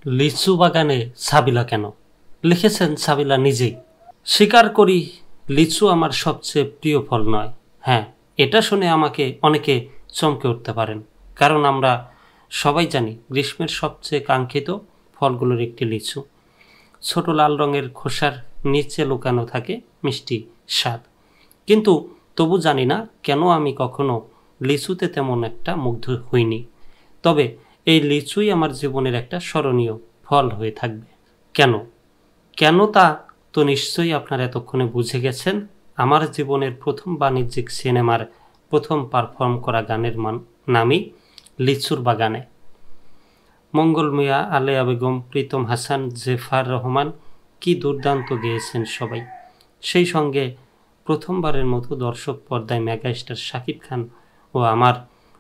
লিচু বাগানে সাবিলা কেন? লিখেছেন সাবিলা নিজেই। স্বীকার করি, লিচু আমার সবচেয়ে প্রিয় ফল নয়। হ্যাঁ, এটা শুনে আমাকে অনেকে চমকে উঠতে পারেন, কারণ আমরা সবাই জানি গ্রীষ্মের সবচেয়ে কাঙ্ক্ষিত ফলগুলোর একটি লিচু। ছোট লাল রঙের খোসার নিচে লুকানো থাকে মিষ্টি স্বাদ। কিন্তু তবু জানি না কেন আমি কখনো লিচুতে তেমন একটা মুগ্ধ হইনি। তবে এই লিচুই আমার জীবনের একটা স্মরণীয় ফল হয়ে থাকবে। কেন কেন তা তো নিশ্চয়ই আপনারা এতক্ষণে বুঝে গেছেন। আমার জীবনের প্রথম বাণিজ্যিক সিনেমার প্রথম পারফর্ম করা গানের নামই লিচুর বাগানে। মঙ্গল মিয়া, আলেয়া বেগম, প্রীতম হাসান, জেফার রহমান কি দুর্দান্ত গেয়েছেন সবাই। সেই সঙ্গে প্রথমবারের মতো দর্শক পর্দায় মেগাস্টার শাকিব খান ও আমার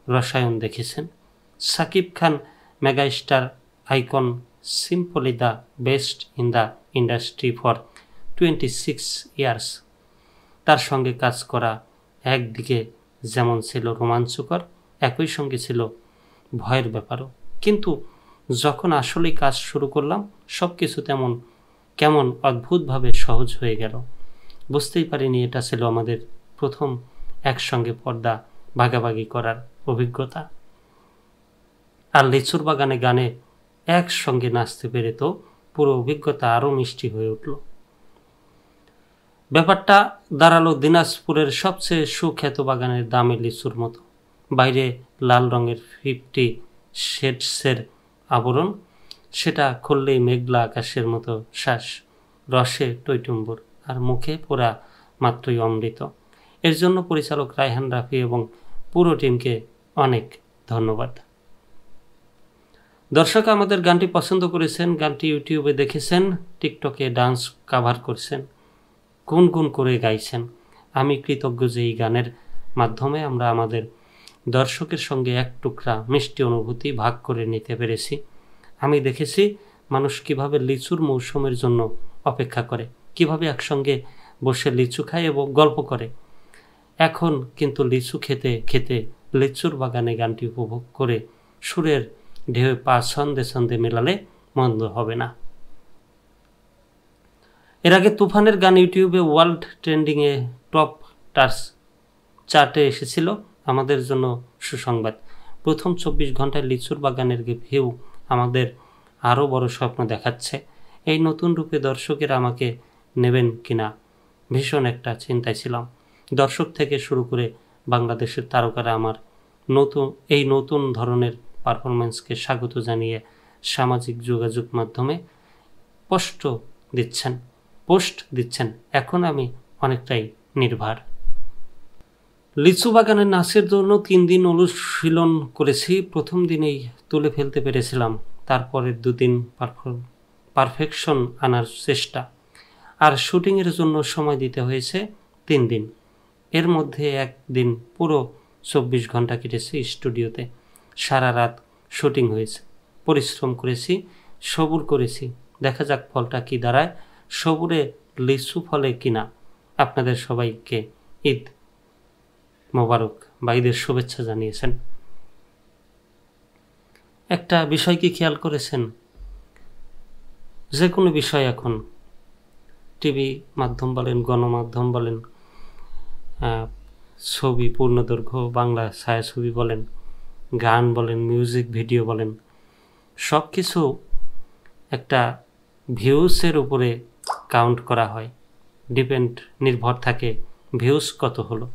রসায়ন দেখেছেন। Shakib Khan megastar icon, simply the best in the industry for 26 years. তার সঙ্গে কাজ করা একদিকে যেমন ছিল রোমাঞ্চকর, একই সঙ্গে ছিল ভয়ের ব্যাপারও। কিন্তু যখন আসলেই কাজ শুরু করলাম, সব কিছু কেমন অদ্ভুতভাবে সহজ হয়ে গেল। বুঝতেই পারিনি এটা ছিল আমাদের প্রথম একসঙ্গে পর্দা ভাগাভাগি করার অভিজ্ঞতা। আর লিচুর বাগানে গানে একসঙ্গে নাচতে পেরে তো পুরো অভিজ্ঞতা আরও মিষ্টি হয়ে উঠল। ব্যাপারটা দাঁড়ালো দিনাজপুরের সবচেয়ে সুখ্যাত বাগানের দামি লিচুর মতো। বাইরে লাল রঙের 50 শেডসের আবরণ, সেটা খুললেই মেঘলা আকাশের মতো শ্বাস, রসে টইটুম্বুর, আর মুখে পোড়া মাত্রই অমৃত। এর জন্য পরিচালক রায়হান রাফি এবং পুরো টিমকে অনেক ধন্যবাদ। দর্শক আমাদের গানটি পছন্দ করেছেন, গানটি ইউটিউবে দেখেছেন, টিকটকে ডান্স কাভার করছেন, গুনগুন করে গাইছেন। আমি কৃতজ্ঞ যে এই গানের মাধ্যমে আমরা আমাদের দর্শকের সঙ্গে এক টুকরা মিষ্টি অনুভূতি ভাগ করে নিতে পেরেছি। আমি দেখেছি মানুষ কিভাবে লিচুর মৌসুমের জন্য অপেক্ষা করে, কিভাবে একসঙ্গে বসে লিচু খায় এবং গল্প করে। এখন কিন্তু লিচু খেতে খেতে লিচুর বাগানে গানটি উপভোগ করে সুরের ঢেউ পা ছন্দে ছন্দে মেলালে মন্দ হবে না। এর আগে তুফানের গান ইউটিউবে ওয়ার্ল্ড ট্রেন্ডিংয়ে টপ চার্টে এসেছিল। আমাদের জন্য সুসংবাদ, প্রথম 24 ঘন্টায় লিচুর বাগানের ভিউ আমাদের আরও বড় স্বপ্ন দেখাচ্ছে। এই নতুন রূপে দর্শকেরা আমাকে নেবেন কিনা ভীষণ একটা চিন্তায় ছিলাম। দর্শক থেকে শুরু করে বাংলাদেশের তারকারা আমার নতুন ধরনের পারফরমেন্সকে স্বাগত জানিয়ে সামাজিক যোগাযোগ মাধ্যমে পোস্ট দিচ্ছেন। এখন আমি অনেকটাই নির্ভর। লিচু বাগানের নাচের জন্য 3 দিন অনুশীলন করেছি। প্রথম দিনেই তুলে ফেলতে পেরেছিলাম, তারপরের 2 দিন পারফেকশন আনার চেষ্টা, আর শুটিংয়ের জন্য সময় দিতে হয়েছে 3 দিন। এর মধ্যে একদিন পুরো 24 ঘন্টা কেটেছে স্টুডিওতে। সারা রাত শুটিং হয়েছে, পরিশ্রম করেছি, সবুর করেছি। দেখা যাক ফলটা কি দাঁড়ায়, সবুরে লিচু ফলে কিনা। আপনাদের সবাইকে ঈদ মোবারক বা ঈদের শুভেচ্ছা জানিয়েছেন। একটা বিষয় কি খেয়াল করেছেন, যে কোনো বিষয় এখন টিভি মাধ্যম বলেন, গণমাধ্যম বলেন, ছবি পূর্ণদৈর্ঘ্য বাংলা ছায়াছবি বলেন, গান বলেন, মিউজিক ভিডিও বলেন, সব কিছু একটা ভিউসের উপরে কাউন্ট করা হয়, নির্ভর থাকে ভিউস কত হলো।